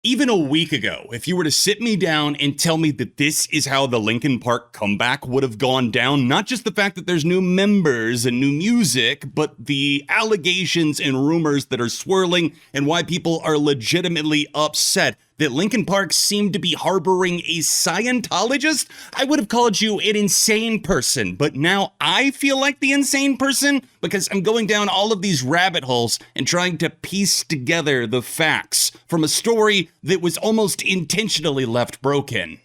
Even a week ago, if you were to sit me down and tell me that this is how the Linkin Park comeback would have gone down, not just the fact that there's new members and new music, but the allegations and rumors that are swirling and why people are legitimately upset that Linkin Park seemed to be harboring a Scientologist, I would have called you an insane person. But now I feel like the insane person because I'm going down all of these rabbit holes and trying to piece together the facts from a story that was almost intentionally left broken.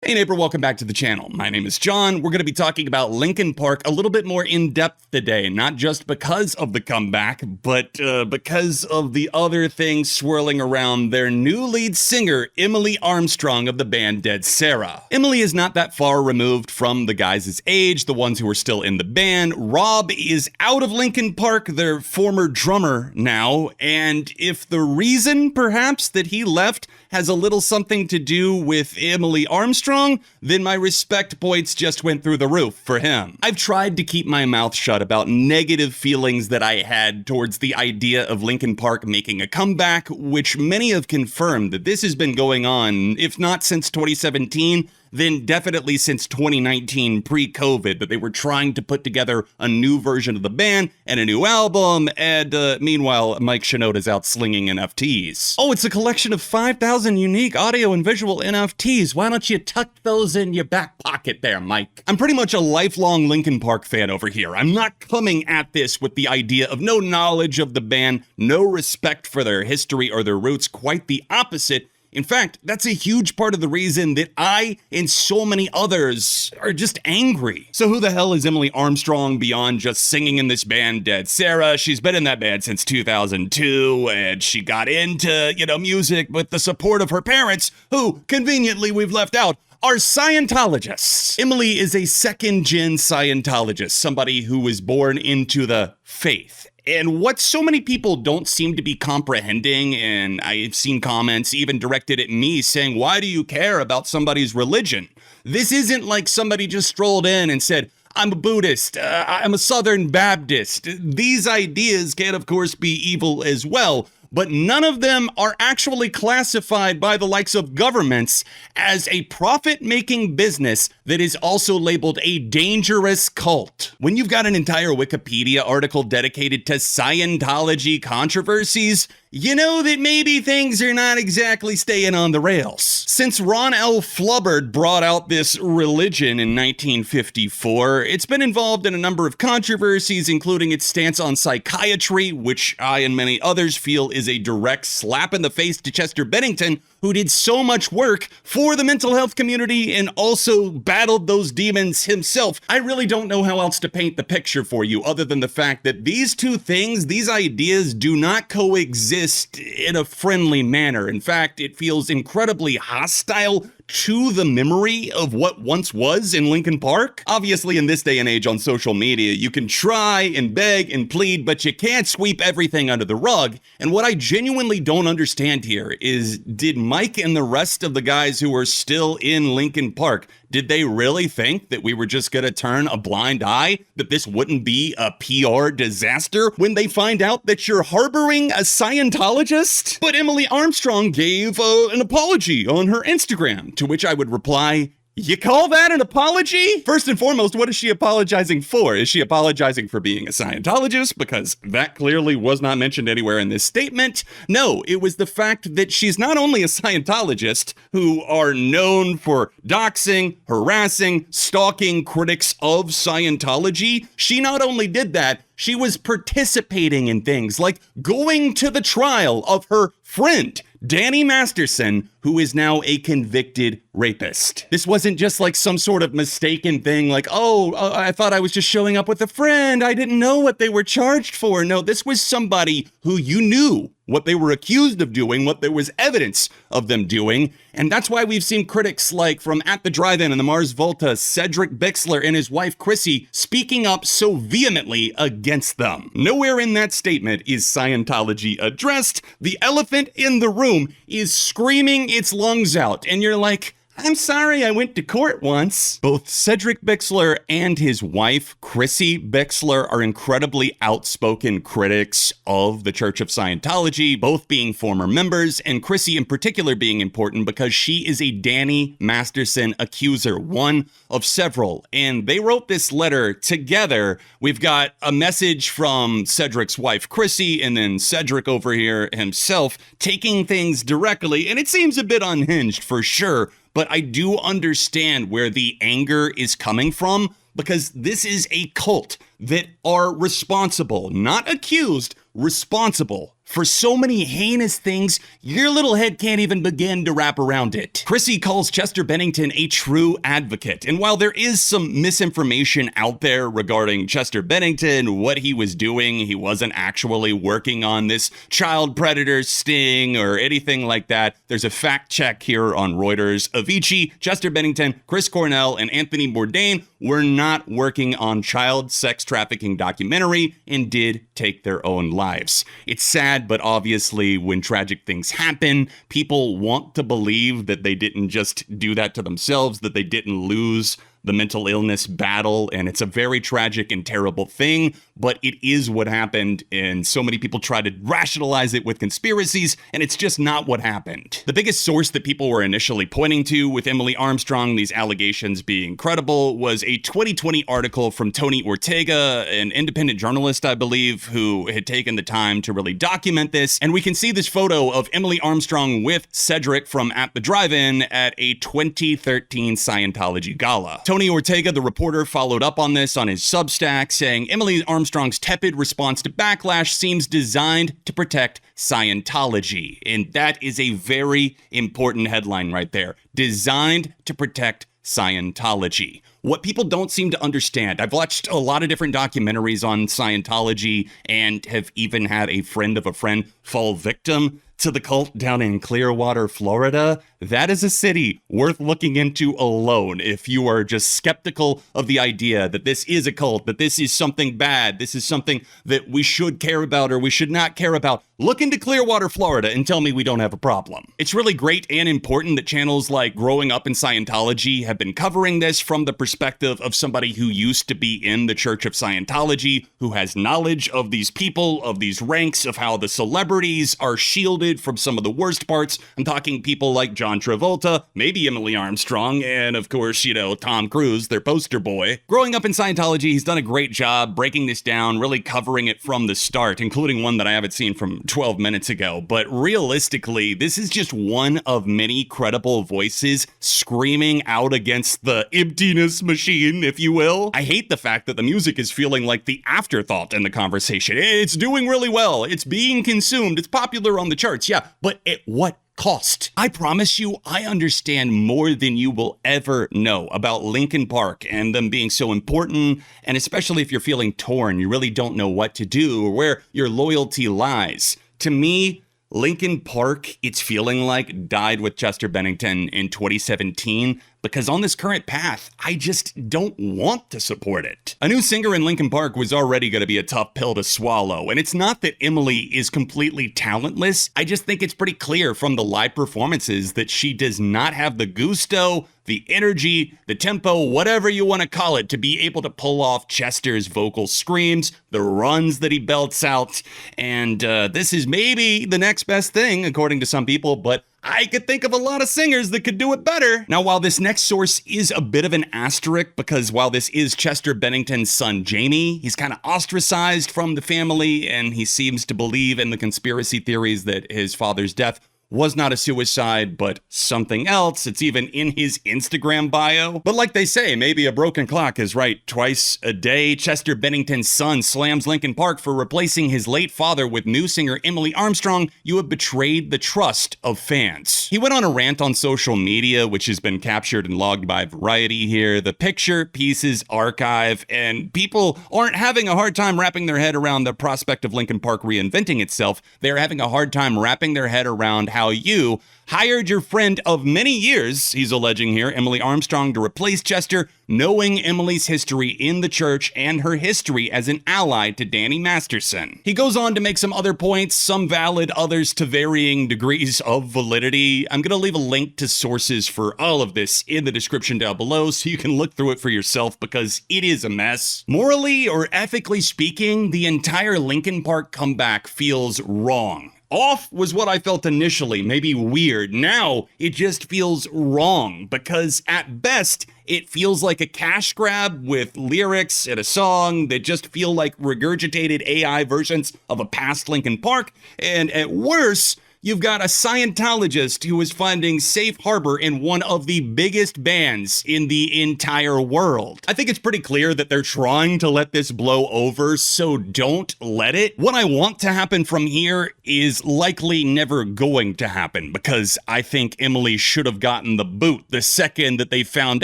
Hey neighbor, welcome back to the channel. My name is John. We're going to be talking about Linkin Park a little bit more in depth today, not just because of the comeback, but because of the other things swirling around their new lead singer, Emily Armstrong of the band Dead Sarah. Emily is not that far removed from the guys' age, the ones who are still in the band. Rob is out of Linkin Park, their former drummer now, and if the reason perhaps that he left has a little something to do with Emily Armstrong, then my respect points just went through the roof for him. I've tried to keep my mouth shut about negative feelings that I had towards the idea of Linkin Park making a comeback, which many have confirmed that this has been going on, if not since 2017, then definitely since 2019 pre-COVID, that they were trying to put together a new version of the band and a new album, and meanwhile, Mike Shinoda's out slinging NFTs. Oh, it's a collection of 5,000 unique audio and visual NFTs. Why don't you tuck those in your back pocket there, Mike? I'm pretty much a lifelong Linkin Park fan over here. I'm not coming at this with the idea of no knowledge of the band, no respect for their history or their roots, quite the opposite. In fact, that's a huge part of the reason that I and so many others are just angry. So who the hell is Emily Armstrong beyond just singing in this band Dead Sarah? She's been in that band since 2002, and she got into, music with the support of her parents, who, conveniently, we've left out, are Scientologists. Emily is a second-gen Scientologist, somebody who was born into the faith. And what so many people don't seem to be comprehending, and I've seen comments even directed at me saying, why do you care about somebody's religion? This isn't like somebody just strolled in and said, I'm a Buddhist, I'm a Southern Baptist. These ideas can, of course, be evil as well, but none of them are actually classified by the likes of governments as a profit-making business that is also labeled a dangerous cult. When you've got an entire Wikipedia article dedicated to Scientology controversies, you know that maybe things are not exactly staying on the rails. Since Ron L. Flubbard brought out this religion in 1954, it's been involved in a number of controversies, including its stance on psychiatry, which I and many others feel is a direct slap in the face to Chester Bennington, who did so much work for the mental health community and also battled those demons himself. I really don't know how else to paint the picture for you other than the fact that these two things, these ideas, do not coexist in a friendly manner. In fact, it feels incredibly hostile to the memory of what once was in Linkin Park. Obviously, in this day and age on social media, you can try and beg and plead, but you can't sweep everything under the rug. And what I genuinely don't understand here is, did Mike and the rest of the guys who are still in Linkin Park, did they really think that we were just gonna turn a blind eye, that this wouldn't be a PR disaster when they find out that you're harboring a Scientologist? But Emily Armstrong gave an apology on her Instagram, to which I would reply, you call that an apology? First and foremost, what is she apologizing for? Is she apologizing for being a Scientologist? Because that clearly was not mentioned anywhere in this statement. No, it was the fact that she's not only a Scientologist, who are known for doxing, harassing, stalking critics of Scientology. She not only did that, she was participating in things like going to the trial of her friend, Danny Masterson, who is now a convicted rapist. This wasn't just like some sort of mistaken thing like, I thought I was just showing up with a friend. I didn't know what they were charged for. No, this was somebody who you knew what they were accused of doing, what there was evidence of them doing. And that's why we've seen critics like from At the Drive-In and the Mars Volta, Cedric Bixler and his wife Chrissy speaking up so vehemently against them. Nowhere in that statement is Scientology addressed. The elephant in the room is screaming its lungs out. And you're like, I'm sorry I went to court once. Both Cedric Bixler and his wife, Chrissy Bixler, are incredibly outspoken critics of the Church of Scientology, both being former members, and Chrissy in particular being important because she is a Danny Masterson accuser, one of several. And they wrote this letter together. We've got a message from Cedric's wife, Chrissy, and then Cedric over here himself taking things directly, and it seems a bit unhinged for sure. But I do understand where the anger is coming from because this is a cult that are responsible, not accused, responsible for so many heinous things, your little head can't even begin to wrap around it. Chrissy calls Chester Bennington a true advocate. And while there is some misinformation out there regarding Chester Bennington, what he was doing, he wasn't actually working on this child predator sting or anything like that. There's a fact check here on Reuters. Avicii, Chester Bennington, Chris Cornell, and Anthony Bourdain were not working on child sex trafficking documentary and did take their own lives. It's sad, but obviously when tragic things happen, people want to believe that they didn't just do that to themselves, that they didn't lose the mental illness battle, and it's a very tragic and terrible thing, but it is what happened, and so many people try to rationalize it with conspiracies, and it's just not what happened. The biggest source that people were initially pointing to with Emily Armstrong, these allegations being credible, was a 2020 article from Tony Ortega, an independent journalist, I believe, who had taken the time to really document this, and we can see this photo of Emily Armstrong with Cedric from At the Drive-In at a 2013 Scientology gala. Tony Ortega, the reporter, followed up on this on his Substack, saying Emily Armstrong's tepid response to backlash seems designed to protect Scientology. And that is a very important headline right there. Designed to protect Scientology. What people don't seem to understand, I've watched a lot of different documentaries on Scientology and have even had a friend of a friend fall victim to the cult down in Clearwater, Florida. That is a city worth looking into alone if you are just skeptical of the idea that this is a cult, that this is something bad, this is something that we should care about or we should not care about. Look into Clearwater, Florida and tell me we don't have a problem. It's really great and important that channels like Growing Up in Scientology have been covering this from the perspective of somebody who used to be in the Church of Scientology, who has knowledge of these people, of these ranks, of how the celebrities are shielded from some of the worst parts. I'm talking people like John Travolta, maybe Emily Armstrong, and of course, Tom Cruise, their poster boy. Growing Up in Scientology, he's done a great job breaking this down, really covering it from the start, including one that I haven't seen from 12 minutes ago. But realistically, this is just one of many credible voices screaming out against the emptiness machine, if you will. I hate the fact that the music is feeling like the afterthought in the conversation. It's doing really well. It's being consumed. It's popular on the charts. Yeah, but at what cost? I promise you, I understand more than you will ever know about Linkin Park and them being so important, and especially if you're feeling torn, you really don't know what to do or where your loyalty lies. To me, Linkin Park, it's feeling like, died with Chester Bennington in 2017, because on this current path, I just don't want to support it. A new singer in Linkin Park was already going to be a tough pill to swallow, and it's not that Emily is completely talentless. I just think it's pretty clear from the live performances that she does not have the gusto, the energy, the tempo, whatever you want to call it, to be able to pull off Chester's vocal screams, the runs that he belts out, and this is maybe the next best thing, according to some people, but I could think of a lot of singers that could do it better. Now, while this next source is a bit of an asterisk, because while this is Chester Bennington's son, Jamie, he's kind of ostracized from the family, and he seems to believe in the conspiracy theories that his father's death was not a suicide, but something else. It's even in his Instagram bio. But like they say, maybe a broken clock is right twice a day. Chester Bennington's son slams Linkin Park for replacing his late father with new singer Emily Armstrong. You have betrayed the trust of fans. He went on a rant on social media, which has been captured and logged by Variety here. The picture pieces archive, and people aren't having a hard time wrapping their head around the prospect of Linkin Park reinventing itself. They're having a hard time wrapping their head around how how you hired your friend of many years, he's alleging here, Emily Armstrong, to replace Chester, knowing Emily's history in the church and her history as an ally to Danny Masterson. He goes on to make some other points, some valid, others to varying degrees of validity. I'm going to leave a link to sources for all of this in the description down below so you can look through it for yourself because it is a mess. Morally or ethically speaking, the entire Linkin Park comeback feels wrong. Off was what I felt initially, maybe weird. Now it just feels wrong because at best it feels like a cash grab with lyrics and a song that just feel like regurgitated AI versions of a past Linkin Park, and at worst, you've got a Scientologist who is finding safe harbor in one of the biggest bands in the entire world. I think it's pretty clear that they're trying to let this blow over, so don't let it. What I want to happen from here is likely never going to happen because I think Emily should have gotten the boot the second that they found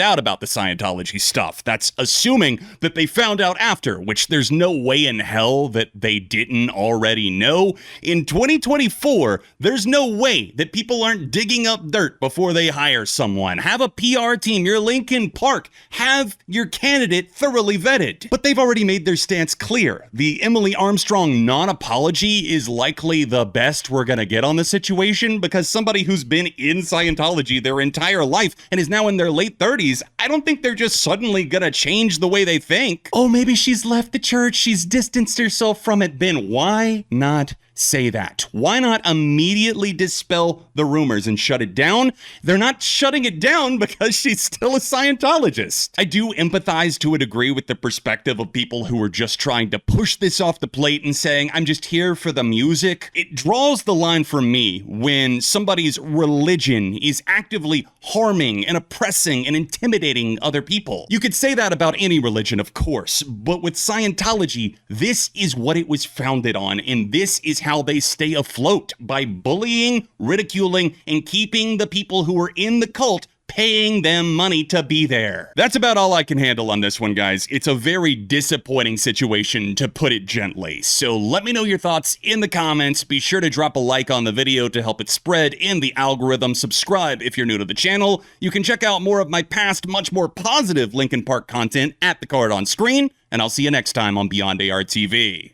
out about the Scientology stuff. That's assuming that they found out after, which there's no way in hell that they didn't already know. In 2024, there's no way that people aren't digging up dirt before they hire someone. Have a PR team, your Linkin Park. Have your candidate thoroughly vetted. But they've already made their stance clear. The Emily Armstrong non-apology is likely the best we're gonna get on the situation because somebody who's been in Scientology their entire life and is now in their late 30s, I don't think they're just suddenly gonna change the way they think. Oh, maybe she's left the church, she's distanced herself from it. Ben, why not say that? Why not immediately dispel the rumors and shut it down? They're not shutting it down because she's still a Scientologist. I do empathize to a degree with the perspective of people who are just trying to push this off the plate and saying, I'm just here for the music. It draws the line for me when somebody's religion is actively harming and oppressing and intimidating other people. You could say that about any religion, of course, but with Scientology, this is what it was founded on, and this is how they stay afloat, by bullying, ridiculing, and keeping the people who are in the cult paying them money to be there. That's about all I can handle on this one, guys. It's a very disappointing situation, to put it gently. So let me know your thoughts in the comments. Be sure to drop a like on the video to help it spread in the algorithm. Subscribe if you're new to the channel. You can check out more of my past, much more positive Linkin Park content at the card on screen, and I'll see you next time on Beyond ARTV.